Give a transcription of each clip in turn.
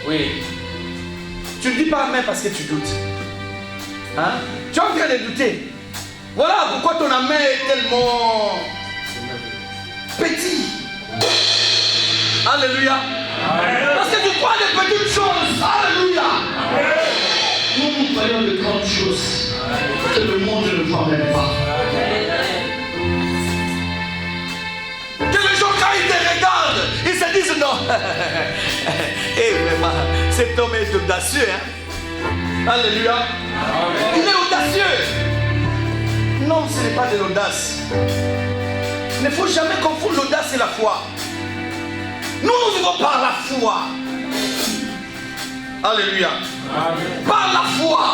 Oui. Tu ne dis pas amen parce que tu doutes. Hein? Tu es en train de douter. Voilà pourquoi ton amen est tellement petit. Alléluia. Parce que tu crois des petites choses. Alléluia. Nous croyons de grandes choses que le monde ne voit même pas. Que les gens, quand ils te regardent, ils se disent non. Et vraiment, cet homme est audacieux. Hein? Alléluia. Il est audacieux. Non, ce n'est pas de l'audace. Il ne faut jamais confondre l'audace et la foi. Nous vivons par la foi. Alléluia. Amen. Par la foi.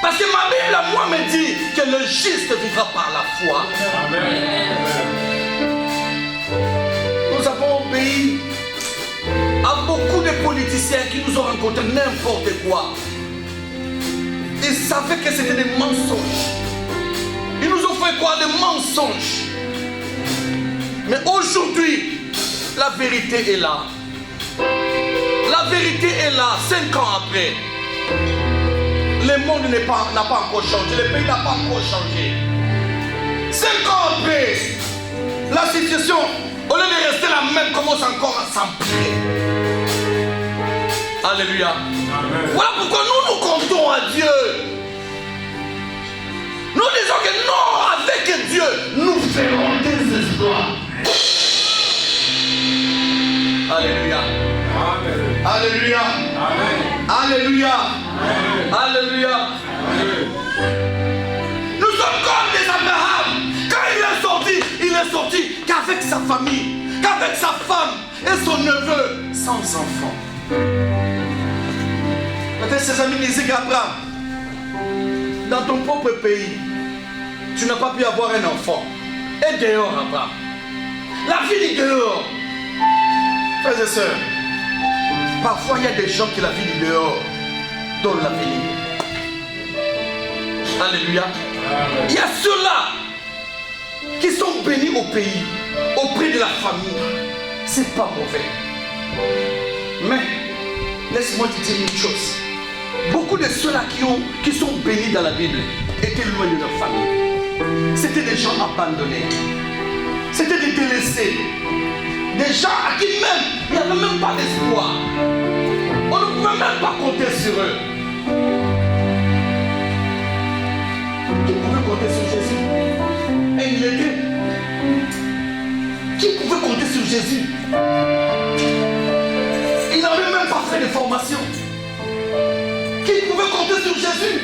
Parce que ma Bible à moi me dit que le juste vivra par la foi. Amen. Nous avons obéi à beaucoup de politiciens qui nous ont rencontré n'importe quoi. Ils savaient que c'était des mensonges. Ils nous ont fait croire des mensonges. Mais aujourd'hui, la vérité est là. La vérité est là, 5 ans après. Le monde n'a pas encore changé, le pays n'a pas encore changé. 5 ans après, la situation, au lieu de rester la même, commence encore à s'empirer. Alléluia. Amen. Voilà pourquoi nous comptons à Dieu. Nous disons que non, avec Dieu, nous ferons des exploits. Alléluia. Amen. Alléluia. Amen. Alléluia. Amen. Alléluia. Amen. Nous sommes comme des Abraham. Quand il est sorti qu'avec sa famille, qu'avec sa femme et son neveu, sans enfant. Peut-être ses amis disaient qu'Abraham, dans ton propre pays, tu n'as pas pu avoir un enfant. Et dehors, Abraham. La vie est dehors. Frères et sœurs, parfois il y a des gens qui la vie du dehors donnent l'avenir. Alléluia. Amen. Il y a ceux-là qui sont bénis au pays, auprès de la famille. C'est pas mauvais. Mais, laisse-moi te dire une chose. Beaucoup de ceux-là qui sont bénis dans la Bible étaient loin de leur famille. C'était des gens abandonnés. C'était des délaissés. Des gens à qui même, il n'y avait même pas d'espoir. On ne pouvait même pas compter sur eux. Qui pouvait compter sur Jésus? Et il était. Qui pouvait compter sur Jésus? Il n'avait même pas fait de formation. Qui pouvait compter sur Jésus?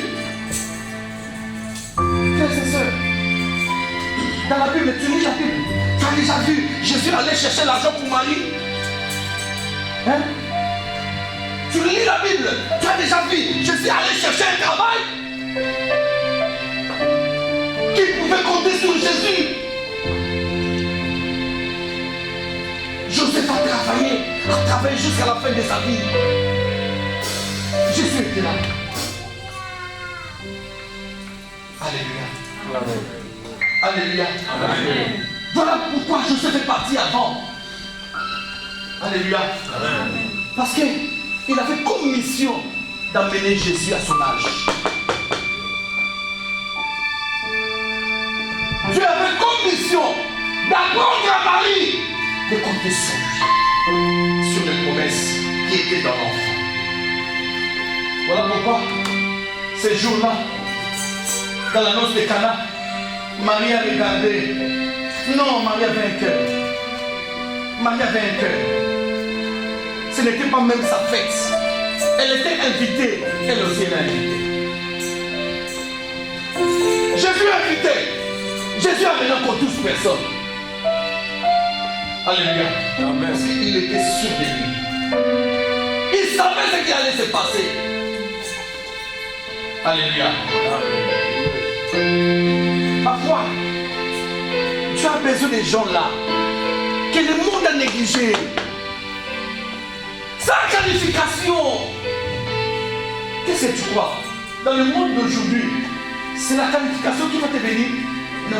Frères et sœurs, dans la Bible, tu lis la Bible. Tu as déjà vu Jésus aller chercher l'argent pour Marie? Hein? Tu lis la Bible. Tu as déjà vu Jésus aller chercher un travail? Qui pouvait compter sur Jésus? Joseph a travaillé jusqu'à la fin de sa vie. Jésus était là. Alléluia. Amen. Alléluia. Amen. Voilà pourquoi Joseph est parti avant. Alléluia. Amen. Parce qu'il avait comme mission d'amener Jésus à son âge. Dieu avait comme mission d'apprendre à Marie de compter sur lui, sur les promesses qui étaient dans l'enfant. Voilà pourquoi ces jours-là, dans la noce de Cana, Marie a regardé. Non, Marie avait un cœur. Marie avait un cœur. Ce n'était pas même sa fête. Elle était invitée. Elle aussi l'a invitée. Jésus a invité. Jésus a venu encore 12 personnes. Alléluia. Amen. Parce qu'il était sûr de lui. Il savait ce qui allait se passer. Alléluia. Amen. Parfois, tu as besoin des gens là que le monde a négligé. Sans qualification. Qu'est-ce que tu crois? Dans le monde d'aujourd'hui, c'est la qualification qui va te bénir? Non.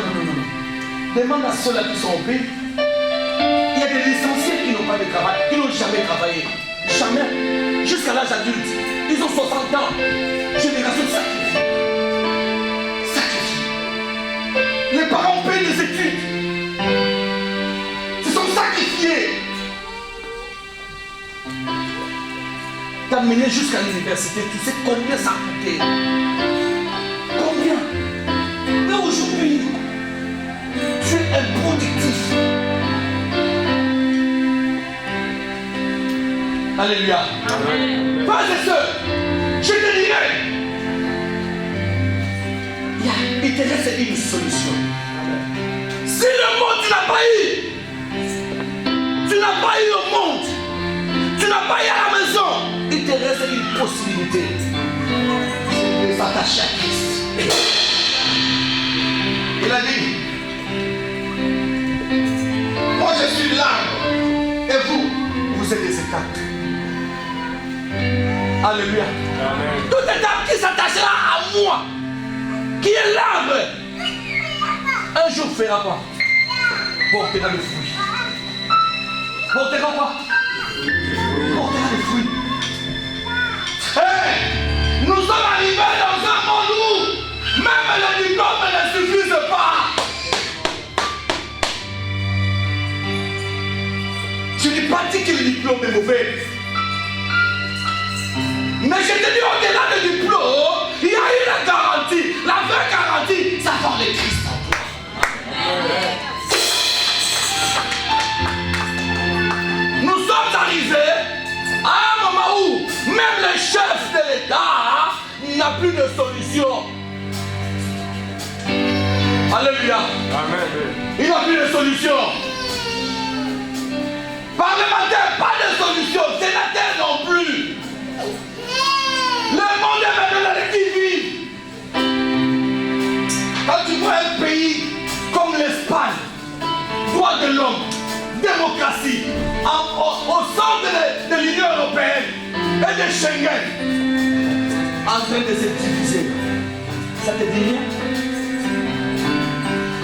Demande à ceux-là qui sont au pays. Il y a des licenciés qui n'ont pas jamais, jusqu'à l'âge adulte. Ils ont 60 ans. Génération sacrifiée. Les parents payent des études. Se sont sacrifiés. T'amener jusqu'à l'université, tu sais combien ça a coûté? Combien? Mais aujourd'hui, tu es improductif. Alléluia. Frères et sœurs, je te dirais, il te reste une solution. Si le monde tu n'as pas eu, tu n'as pas eu au monde, tu n'as pas eu à la maison, il te reste une possibilité de s'attacher à Christ. Il a dit, moi je suis l'arbre et vous, vous êtes des étapes. Alléluia. Amen. Toute étape qui s'attachera à moi, qui est l'arbre, un jour fera quoi? Portera le fruit. Portera quoi? Portera le fruit. Hey, nous sommes arrivés dans un monde où même les diplômes ne suffisent pas. Je n'ai pas dit que le diplôme est mauvais. Mais je te dis, au-delà du diplôme, il y a eu la garantie. La vraie garantie, c'est avoir le Christ en toi. Nous sommes arrivés à un moment où même le chef de l'État n'a plus de solution. Alléluia. Amen. Il n'a plus de solution. Parlementaire, pas de solution. Sénateur non plus. Le monde est maintenant dans les vies. Quand tu vois un pays comme l'Espagne, droits de l'homme, démocratie, au centre de l'Union européenne et de Schengen, en train de se diviser, ça te dit rien?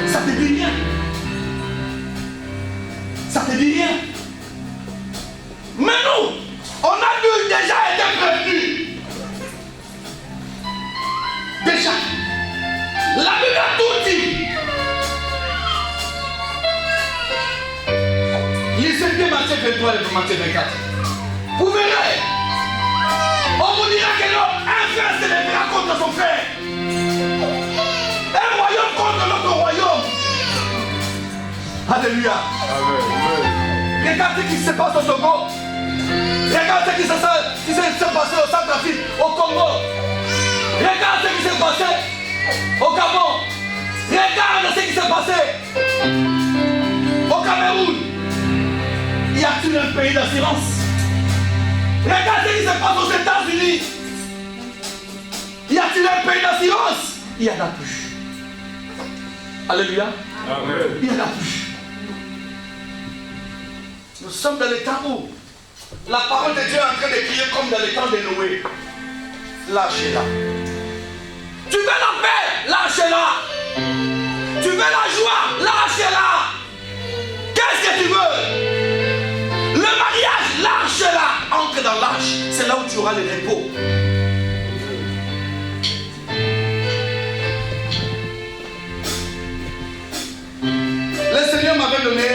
Ça te dit rien? Ça te dit rien? Mais nous, on a déjà été prévenus. Déjà, la Bible a tout dit. Lisez bien Matthieu 23 et Matthieu 24. Vous verrez. On vous dira que non, un frère se lèvera contre son frère. Un royaume contre l'autre royaume. Alléluia. Amen. Regarde ce qui se passe au Togo. Regarde ce qui s'est passé au Centrafrique, au Congo. Regarde ce qui s'est passé au Gabon. Regarde ce qui s'est passé au Cameroun. Y a-t-il un pays d'assurance? Regarde ce qui se passe aux États-Unis. Y a-t-il un pays d'assurance? Il y en a plus. Alléluia. Amen. Il y en a plus. Nous sommes dans les temps où la parole de Dieu est en train de crier comme dans les temps de Noé. Lâchez-la. Tu veux la paix? Lâchez-la. Tu veux la joie? Lâchez-la. Qu'est-ce que tu veux? Le mariage? Lâchez-la. Entre dans l'arche. C'est là où tu auras le repos. Le Seigneur m'avait donné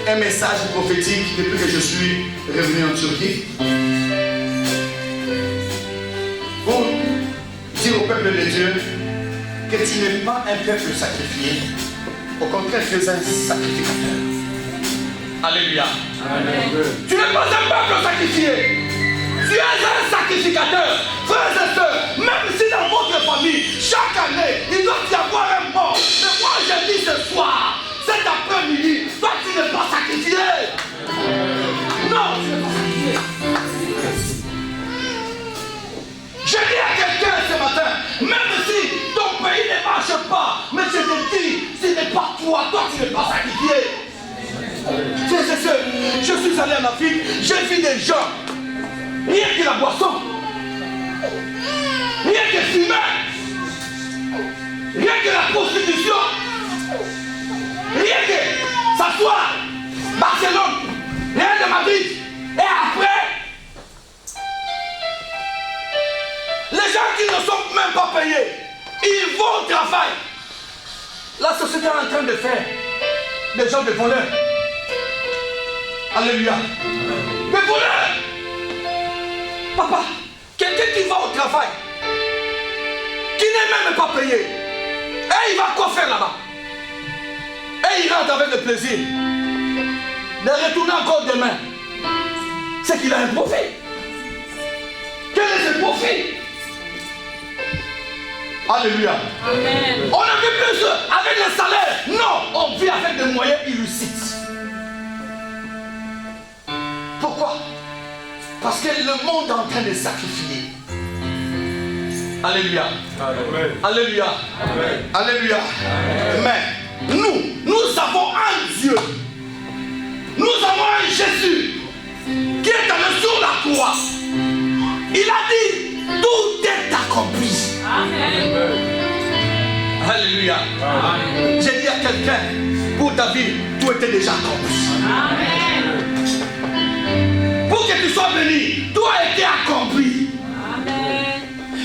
un message prophétique depuis que je suis revenu en Turquie pour dire au peuple de Dieu que tu n'es pas un peuple sacrifié, au contraire tu es un sacrificateur. Alléluia. Amen. Tu n'es pas un peuple sacrifié, tu es un sacrificateur. Frères et sœurs, même si dans votre famille chaque année il doit y avoir un mort, mais moi je dis ce soir, cet après-midi, toi tu n'es pas sacrifié. Non, tu n'es pas sacrifié. Je dis à quelqu'un ce matin, même si ton pays ne marche pas, mais je te dis, ce n'est pas toi, tu n'es pas sacrifié. Je suis allé en Afrique, j'ai vu des gens, rien que la boisson, rien que fumer, rien que la prostitution, rien que s'asseoir, Barcelone, l'église. Et après, les gens qui ne sont même pas payés, ils vont au travail. La société est en train de faire des gens de voleurs. Alléluia. Des voleurs. Papa, quelqu'un qui va au travail, qui n'est même pas payé, et il va quoi faire là-bas? Et il rentre avec le plaisir de retourner encore demain. C'est qu'il a un profit. Quel est ce profit? Alléluia. Amen. On ne vit plus avec le salaire. Non, on vit avec des moyens illicites. Pourquoi? Parce que le monde est en train de sacrifier. Alléluia. Amen. Alléluia. Amen. Alléluia. Amen. Mais nous avons un Dieu. Nous avons un Jésus qui est allé sur la croix. Il a dit, tout est accompli. Amen. Alléluia. Amen. J'ai dit à quelqu'un, pour David, tout était déjà accompli. Amen. Pour que tu sois béni, tout a été accompli. Amen.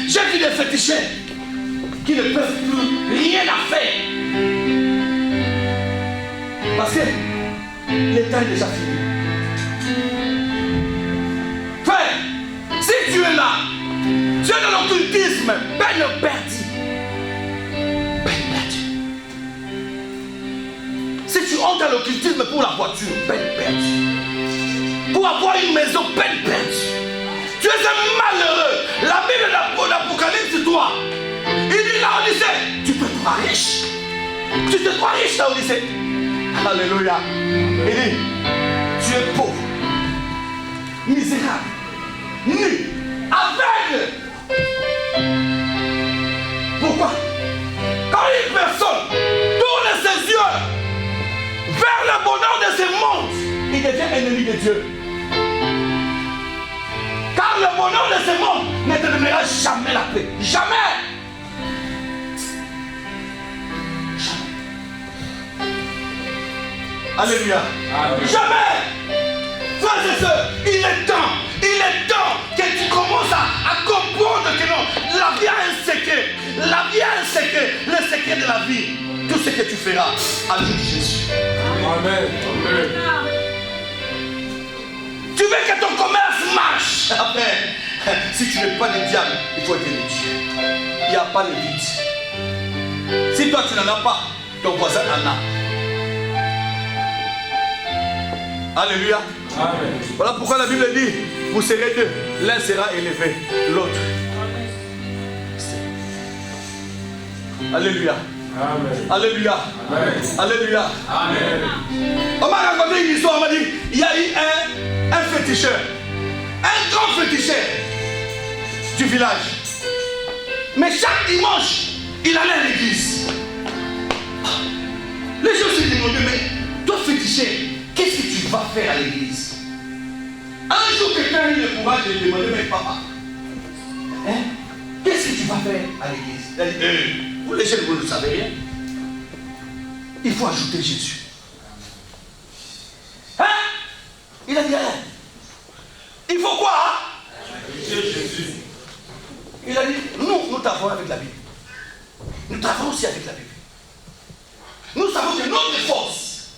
J'ai vu des féticheurs qui ne peuvent plus rien à faire. Parce que l'état est déjà fini. Frère, si tu es là, tu es dans l'occultisme, peine perdue. Peine perdue. Si tu entres dans l'occultisme pour la voiture, peine perdue. Pour avoir une maison, peine perdue. Tu es un malheureux. La Bible de l'Apocalypse, c'est toi. Il dit là au lycée, tu te crois riche. Tu te crois riche là au lycée. Alléluia. Il dit, tu es pauvre, misérable, nu, aveugle. Pourquoi? Quand une personne tourne ses yeux vers le bonheur de ce monde, il devient ennemi de Dieu. Car le bonheur de ce monde ne te donnera jamais la paix. Jamais. Alléluia. Amen. Jamais. Frères et sœurs, il est temps que tu commences à comprendre que non, la vie a un secret. La vie a un secret. Le secret de la vie. Tout ce que tu feras, ajoute Jésus. Amen. Amen. Tu veux que ton commerce marche. Amen. Si tu n'es pas le diable, il faut être le Dieu. Il n'y a pas de vide. Si toi tu n'en as pas, ton voisin en a. Alléluia. Amen. Voilà pourquoi la Bible dit, vous serez deux. L'un sera élevé, l'autre. Alléluia. Amen. Alléluia. Amen. Alléluia. Amen. On m'a raconté une histoire, on m'a dit, il y a eu un féticheur, un grand féticheur du village. Mais chaque dimanche, il allait à l'église. Les gens se demandaient, mais toi féticheur, qu'est-ce que tu vas faire à l'église? Un jour, quelqu'un a eu le courage de demander, mais papa, hein, qu'est-ce que tu vas faire à l'église? Il a dit, vous les jeunes, vous ne savez rien. Il faut ajouter Jésus. Hein? Il a dit, hein? Il faut quoi? Hein? Ajouter Jésus. Il a dit, nous travaillons avec la Bible. Nous travaillons aussi avec la Bible. Nous savons que notre force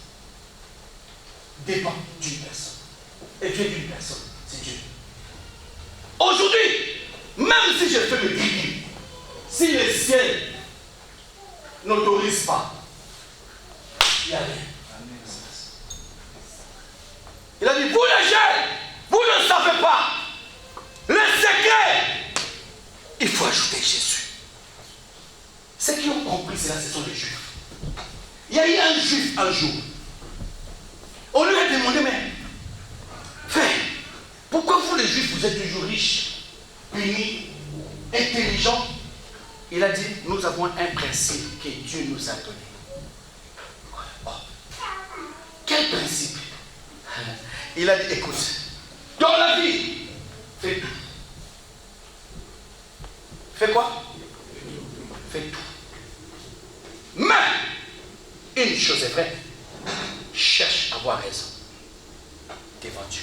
dépend d'une personne. Et Dieu d'une personne, c'est Dieu. Aujourd'hui, même si je fais mes digues, si le ciel n'autorise pas, il y a rien. Il a dit, vous les jeunes, vous ne savez pas. Le secret, il faut ajouter Jésus. Ceux qui ont compris cela, ce sont les Juifs. Il y a eu un Juif un jour. On lui a demandé, mais frère, pourquoi vous les Juifs, vous êtes toujours riches, unis, intelligents? Il a dit, nous avons un principe que Dieu nous a donné. Oh. Quel principe? Il a dit, écoute, dans la vie, fais tout. Fais quoi? Fais tout. Mais, une chose est vraie, cherche à avoir raison devant Dieu.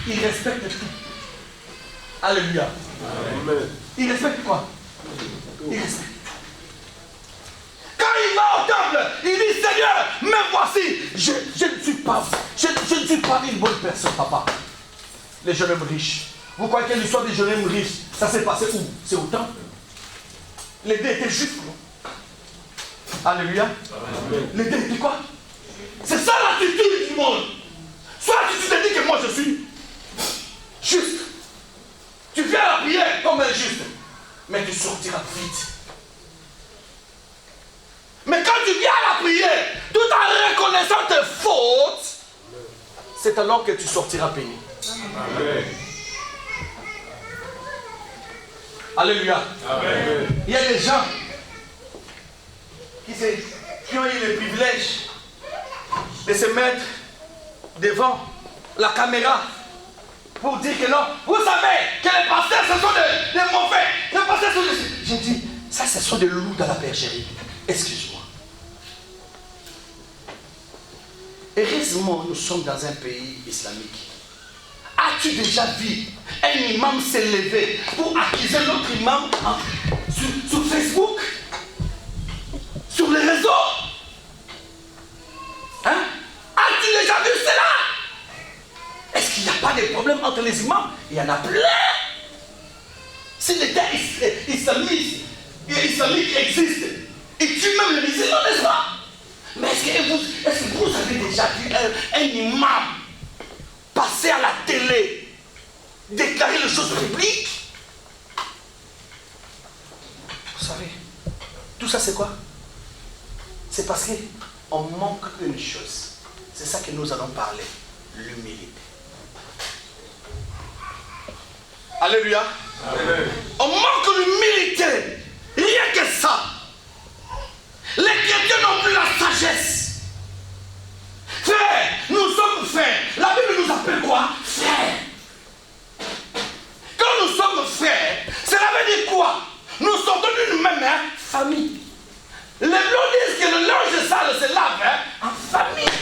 il respecte tout. Alléluia. Amen. Il respecte quoi? Il respecte tout. Quand il va au temple, il dit Seigneur, me voici. Je ne suis pas une bonne personne, papa. Les jeunes hommes riches. Vous croyez que l'histoire des jeunes hommes riches, ça s'est passé où? C'est au temple. Les deux étaient justes. Alléluia. Amen. Les deux étaient quoi? C'est ça l'attitude du monde. Soit tu te dis que moi je suis juste. Tu viens à la prière comme un juste. Mais tu sortiras vite. Mais quand tu viens à la prière, tout en reconnaissant tes fautes, c'est alors que tu sortiras payé. Amen. Alléluia. Amen. Il y a des gens qui ont eu le privilège de se mettre devant la caméra pour dire que non, vous savez que les pasteurs ce sont des mauvais, les pasteurs sont des... J'ai dit, ça ce sont des loups dans la bergerie. Excuse-moi. Heureusement, nous sommes dans un pays islamique. As-tu déjà vu un imam s'élever pour accuser l'autre imam sur Facebook? Sur les réseaux? Hein? As-tu déjà vu cela? Est-ce qu'il n'y a pas de problème entre les imams? Il y en a plein. Si l'État islamique existe, il tue même les musulmans, n'est-ce pas? Mais est-ce que vous avez déjà vu un imam passer à la télé, déclarer les choses publiques? Vous savez, tout ça c'est quoi? C'est parce qu'on manque d'une chose. C'est ça que nous allons parler, l'humilité. Alléluia. Amen. On manque l'humilité. Rien que ça. Les chrétiens n'ont plus la sagesse. Frère, nous sommes frères. La Bible nous appelle quoi? Frères. Quand nous sommes frères, cela veut dire quoi? Nous sortons d'une même famille. Les blancs disent que le linge sale se lave en famille.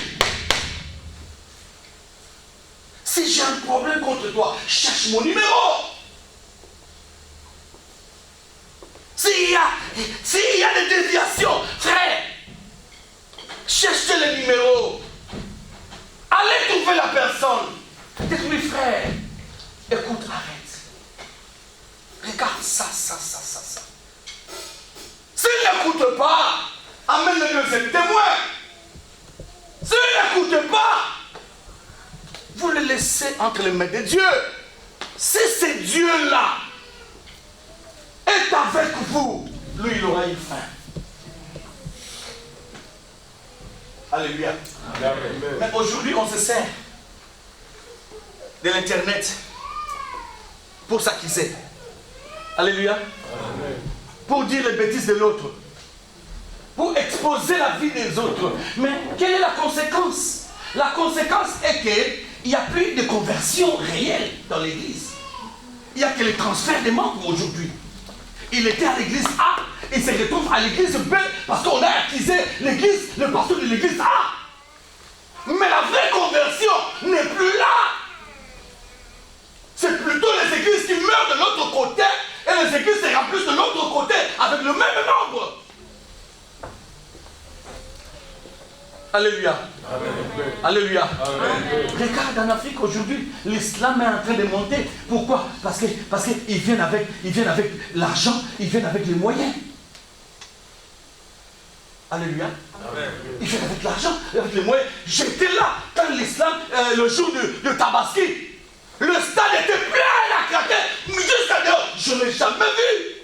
Si j'ai un problème contre toi, cherche mon numéro. S'il y a des déviations, frère, cherchez le numéro. Allez trouver la personne. Dites-lui, frère, écoute, arrête. Regarde ça. S'il n'écoute pas, amène le deuxième témoin. S'il n'écoute pas, vous le laissez entre les mains de Dieu. Si c'est Dieu-là est avec vous, lui, il aura une fin. Alléluia. Amen. Mais aujourd'hui, on se sert de l'Internet pour s'accuser. Alléluia. Amen. Pour dire les bêtises de l'autre. Pour exposer la vie des autres. Mais quelle est la conséquence? La conséquence est qu'il n'y a plus de conversion réelle dans l'église. Il n'y a que les transferts des membres aujourd'hui. Il était à l'église A, il se retrouve à l'église B parce qu'on a accusé l'église, le pasteur de l'église A. Mais la vraie conversion n'est plus là. C'est plutôt les églises qui meurent de l'autre côté et les églises se remplissent de l'autre côté avec le même nombre. Alléluia. Amen. Alléluia. Amen. Regarde en Afrique aujourd'hui, l'islam est en train de monter. Pourquoi? Parce qu'ils viennent avec l'argent, ils viennent avec les moyens. Alléluia. Amen. Ils viennent avec l'argent, avec les moyens. J'étais là quand l'islam, le jour de Tabaski, le stade était plein à craquer, jusqu'à dehors. Je ne l'ai jamais vu.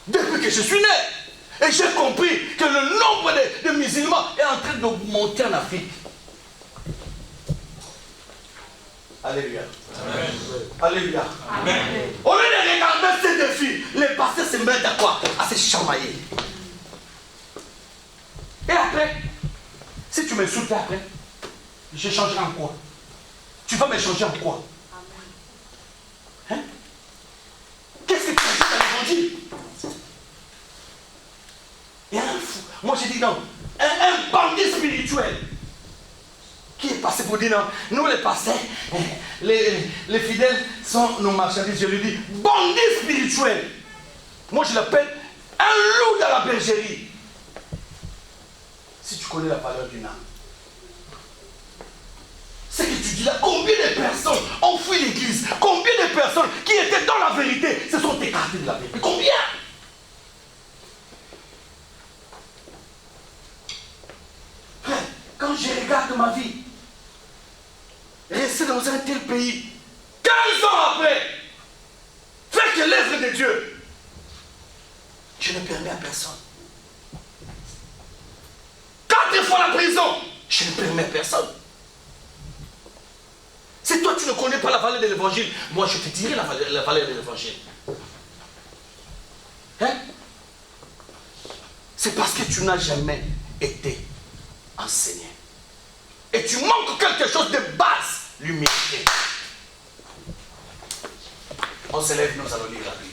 Depuis que je suis né. Et j'ai compris que le nombre de musulmans est en train d'augmenter en Afrique. Alléluia. Amen. Alléluia. Amen. Au lieu de regarder ces défis, les pasteurs se mettent à quoi? À se chamailler. Et après, si tu m'insultes après, je changerai en quoi? Tu vas me changer en quoi? Hein? Qu'est-ce que tu as dit à l'évangile? Et un fou. Moi j'ai dit non. Un bandit spirituel qui est passé pour dire non, nous les pasteurs, les fidèles sont nos marchandises. Je lui dis, bandit spirituel. Moi je l'appelle un loup dans la bergerie. Si tu connais la valeur d'une âme, ce que tu dis là, combien de personnes ont fui l'église, combien de personnes qui étaient dans la vérité se sont écartées de la vérité, combien? Frère, quand je regarde ma vie, rester dans un tel pays, 15 ans après, faire que l'œuvre de Dieu, je ne permets à personne. 4 fois la prison, je ne permets à personne. Si toi tu ne connais pas la valeur de l'évangile, moi je te dirai la valeur de l'évangile. Hein? C'est parce que tu n'as jamais été enseigné. Et tu manques quelque chose de base, l'humilité. On se lève, nous allons lire la Bible.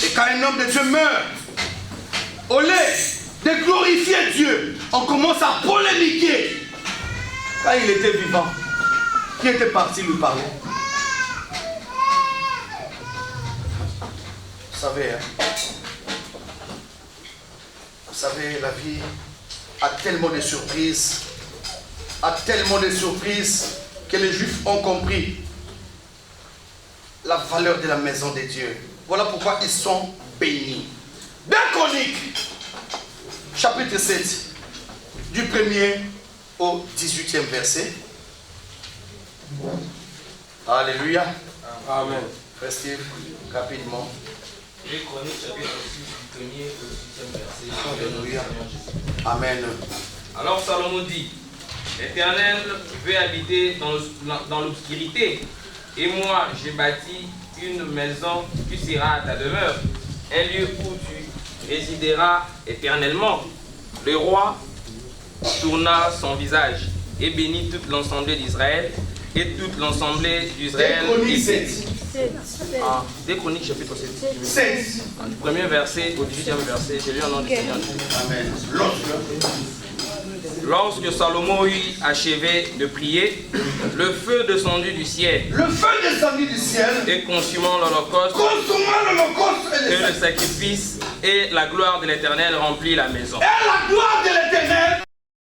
Et quand un homme de Dieu meurt, au lieu de glorifier Dieu, on commence à polémiquer. Quand il était vivant, qui était parti lui parler? Vous savez, la vie a tellement de surprises, que les Juifs ont compris la valeur de la maison de Dieu. Voilà pourquoi ils sont bénis. 2 Chroniques, chapitre 7, du 1er au 18e verset. Alléluia. Amen. Frère Steve, rapidement. 2 Chroniques, chapitre 6, du 1er au 18e verset. Alléluia. Amen. Alors Salomon dit, l'Éternel veut habiter dans l'obscurité, et moi j'ai bâti une maison qui sera ta demeure, un lieu où tu résideras éternellement. Le roi tourna son visage et bénit toute l'assemblée d'Israël, et toute l'assemblée d'Israël. 2 Chroniques chapitre 7. Du 1er verset au 18e verset, j'ai lu en nom du Seigneur. Amen. Lorsque Salomon eut achevé de prier, le feu descendit du ciel. Le feu descendit du ciel. Et consumant l'holocauste. Et le sacrifice. Et la gloire de l'Éternel remplit la maison. Et la gloire de l'Éternel